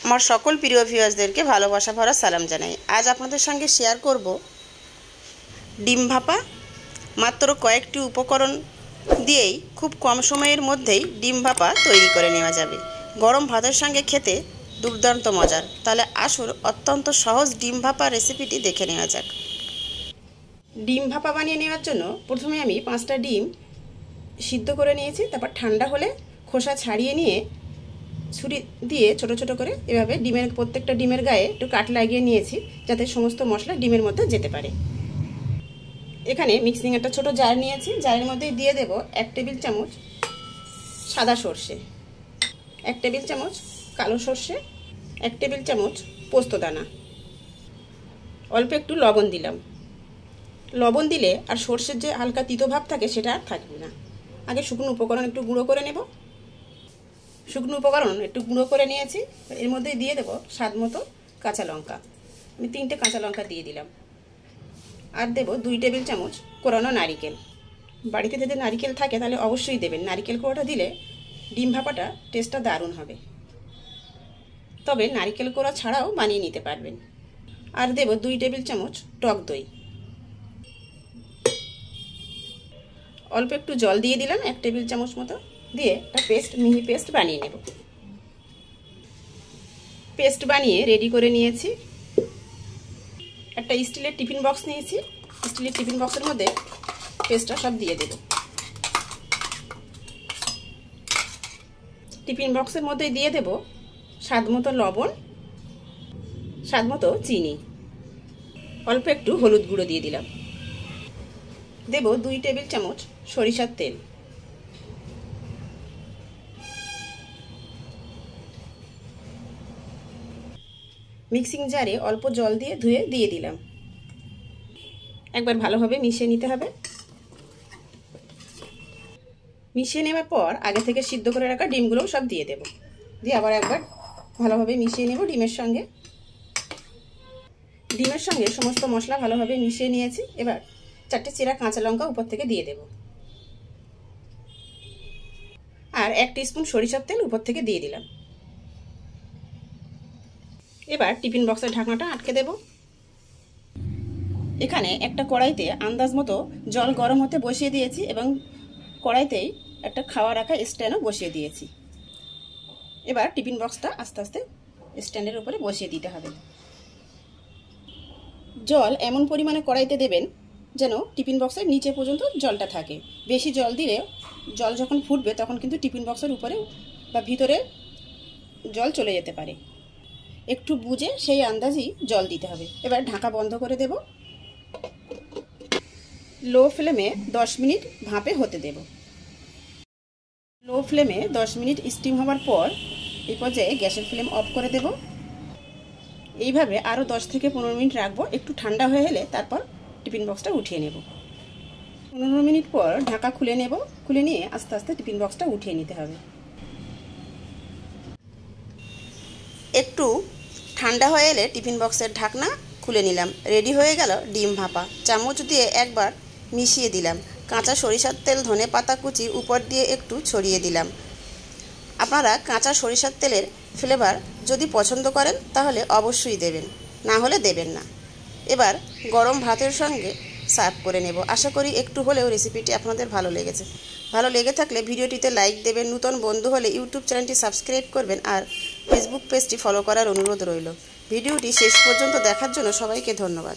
আমার সকল প্রিয় ভিউয়ার্সদেরকে ভালোবাসা ভরা সালাম জানাই। আজ আপনাদের সঙ্গে শেয়ার করব ডিম ভাপা। মাত্র কয়েকটি উপকরণ দিয়েই খুব কম সময়ের মধ্যেই ডিম ভাপা তৈরি করে নেওয়া যাবে। গরম ভাতের সঙ্গে খেতে দুর্দান্ত মজার। তাহলে আসুন অত্যন্ত সহজ ডিম ভাপা রেসিপিটি দেখে নেওয়া যাক। ডিম ভাপা বানিয়ে নেওয়ার জন্য প্রথমে আমি 5টা ডিম সিদ্ধ করে নিয়েছি। তারপর ঠান্ডা হলে খোসা ছাড়িয়ে নিয়ে ছুরি দিয়ে ছোট ছোট করে এভাবে প্রত্যেকটা ডিমের গায়ে একটু কাট লাগিয়ে নিয়েছি, যাতে সমস্ত মশলা ডিমের মধ্যে যেতে পারে। এখানে মিক্সিং একটা ছোট জার নিয়েছি। জারের মধ্যে দিয়ে দেব 1 টেবিল চামচ সাদা সর্ষে, 1 টেবিল চামচ কালো সর্ষে, 1 টেবিল চামচ পোস্ত দানা, অল্প একটু লবণ দিলাম। লবণ দিলে আর সর্ষের যে হালকা তিতো ভাব থাকে সেটা আর থাকবে না। আগে শুকনো উপকরণ একটু গুঁড়ো করে নেব। শুকনো উপকরণ একটু গুঁড়ো করে নিয়েছি। এর মধ্যে দিয়ে দেব স্বাদ মতো কাঁচা লঙ্কা। আমি 3টে কাঁচা লঙ্কা দিয়ে দিলাম। আর দেব 2 টেবিল চামচ কোরানো নারিকেল। বাড়িতে যদি নারিকেল থাকে তাহলে অবশ্যই দেবেন। নারিকেল কোড়াটা দিলে ডিম ভাপাটা টেস্টটা দারুণ হবে। তবে নারিকেল কোড়া ছাড়াও বানিয়ে নিতে পারবেন। আর দেব 2 টেবিল চামচ টক দই। অল্প একটু জল দিয়ে দিলাম 1 টেবিল চামচ মতো, দিয়ে একটা মিহি পেস্ট বানিয়ে নেব। পেস্ট বানিয়ে রেডি করে নিয়েছি। একটা স্টিলের টিফিন বক্স নিয়েছি। স্টিলের টিফিন বক্সের মধ্যে পেস্টটা সব দিয়ে দেব। টিফিন বক্সের মধ্যে দিয়ে দেব স্বাদ মতো লবণ, স্বাদ মতো চিনি, অল্প একটু হলুদ গুঁড়ো দিয়ে দিলাম। দেব 2 টেবিল চামচ সরিষার তেল। মিক্সিং জারে অল্প জল দিয়ে ধুয়ে দিয়ে দিলাম। একবার ভালোভাবে মিশিয়ে নিতে হবে। মিশিয়ে নেওয়ার পর আগে থেকে সিদ্ধ করে রাখা ডিমগুলো সব দিয়ে দেব। দিয়ে আবার একবার ভালোভাবে মিশিয়ে নেব ডিমের সঙ্গে। ডিমের সঙ্গে সমস্ত মশলা ভালোভাবে মিশিয়ে নিয়েছি। এবার 4টে চেরা কাঁচা লঙ্কা উপর থেকে দিয়ে দেব। আর 1 টিস্পুন সরিষার তেল উপর থেকে দিয়ে দিলাম। এবার টিফিন বক্সের ঢাকনাটা আটকে দেব। এখানে একটা কড়াইতে আন্দাজ মতো জল গরম হতে বসিয়ে দিয়েছি এবং কড়াইতেই একটা খাওয়া রাখা স্ট্যান্ডও বসিয়ে দিয়েছি। এবার টিফিন বক্সটা আস্তে আস্তে স্ট্যান্ডের উপরে বসিয়ে দিতে হবে। জল এমন পরিমাণে কড়াইতে দেবেন যেন টিফিন বক্সের নিচে পর্যন্ত জলটা থাকে। বেশি জল দিলে জল যখন ফুটবে তখন কিন্তু টিফিন বক্সের উপরে বা ভিতরে জল চলে যেতে পারে। একটু বুঝে সেই আন্দাজই জল দিতে হবে। এবার ঢাকা বন্ধ করে দেব। লো ফ্লেমে 10 মিনিট ভাপে হতে দেব। লো ফ্লেমে 10 মিনিট স্টিম হওয়ার পর এই পর্যায়ে গ্যাসের ফ্লেম অফ করে দেব। এইভাবে আরও 10 থেকে 15 মিনিট রাখবো। একটু ঠান্ডা হয়ে এলে তারপর টিফিন বক্সটা উঠিয়ে নেব। 15 মিনিট পর ঢাকা খুলে নেব। খুলে নিয়ে আস্তে আস্তে টিফিন বক্সটা উঠিয়ে নিতে হবে। একটু ঠান্ডা হয়ে এলে টিফিন বক্সের ঢাকনা খুলে নিলাম। রেডি হয়ে গেল ডিম ভাপা। চামচ দিয়ে একবার মিশিয়ে দিলাম। কাঁচা সরিষার তেল, ধনে পাতা কুচি উপর দিয়ে একটু ছড়িয়ে দিলাম। আপনারা কাঁচা সরিষার তেলের ফ্লেভার যদি পছন্দ করেন তাহলে অবশ্যই দেবেন, না হলে দেবেন না। এবার গরম ভাতের সঙ্গে সার্ভ করে নেব। আশা করি একটু হলেও রেসিপিটি আপনাদের ভালো লেগেছে। ভালো লেগে থাকলে ভিডিওটিতে লাইক দেবেন। নতুন বন্ধু হলে ইউটিউব চ্যানেলটি সাবস্ক্রাইব করবেন আর ফেসবুক পেজটি ফলো করার অনুরোধ রইল। ভিডিওটি শেষ পর্যন্ত দেখার জন্য সবাইকে ধন্যবাদ।